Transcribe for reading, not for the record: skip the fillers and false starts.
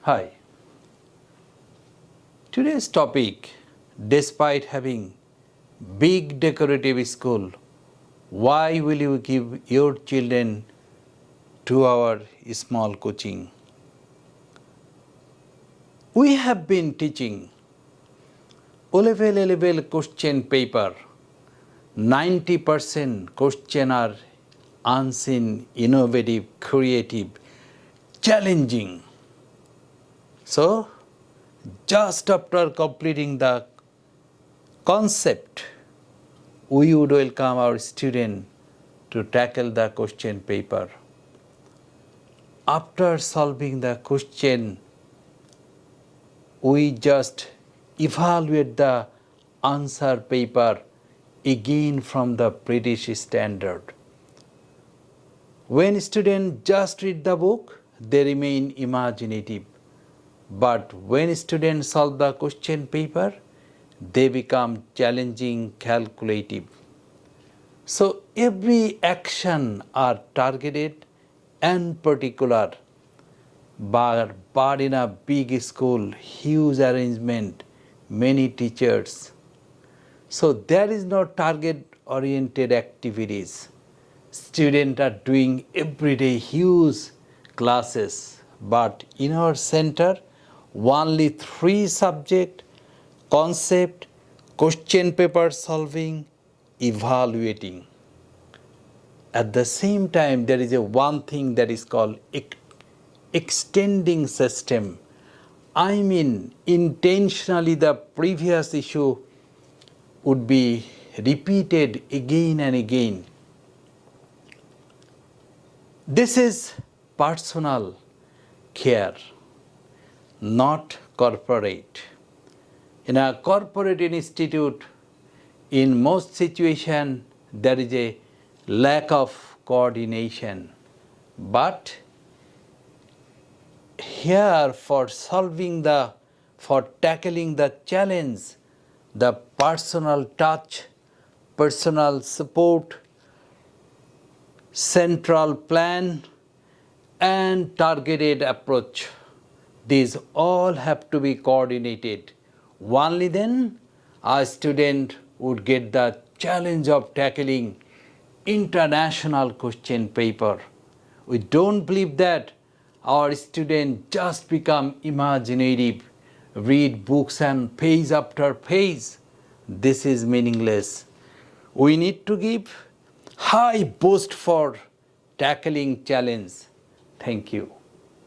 Hi. Today's topic, despite having big decorative school, why will you give your children to our small coaching? We have been teaching O-level question paper. 90% question are unseen, innovative, creative, challenging. So, just after completing the concept, we would welcome our student to tackle the question paper. After solving the question, we just evaluate the answer paper again from the British standard. When students just read the book, they remain imaginative. But when students solve the question paper, they become challenging, calculative. So every action are targeted and particular. But in a big school, huge arrangement, many teachers. So there is no target-oriented activities. Students are doing everyday huge classes. But in our center, only 3 subjects: concept, question paper solving, evaluating. At the same time, there is one thing that is called extending system. I mean, intentionally the previous issue would be repeated again and again. This is personal care, not corporate. In a corporate institute, in most situations, there is a lack of coordination. But here, for tackling the challenge, the personal touch, personal support, central plan, and targeted approach, these all have to be coordinated. Only then a student would get the challenge of tackling international question paper. We don't believe that our students just become imaginative, read books and page after page. This is meaningless. We need to give high boost for tackling challenge. Thank you.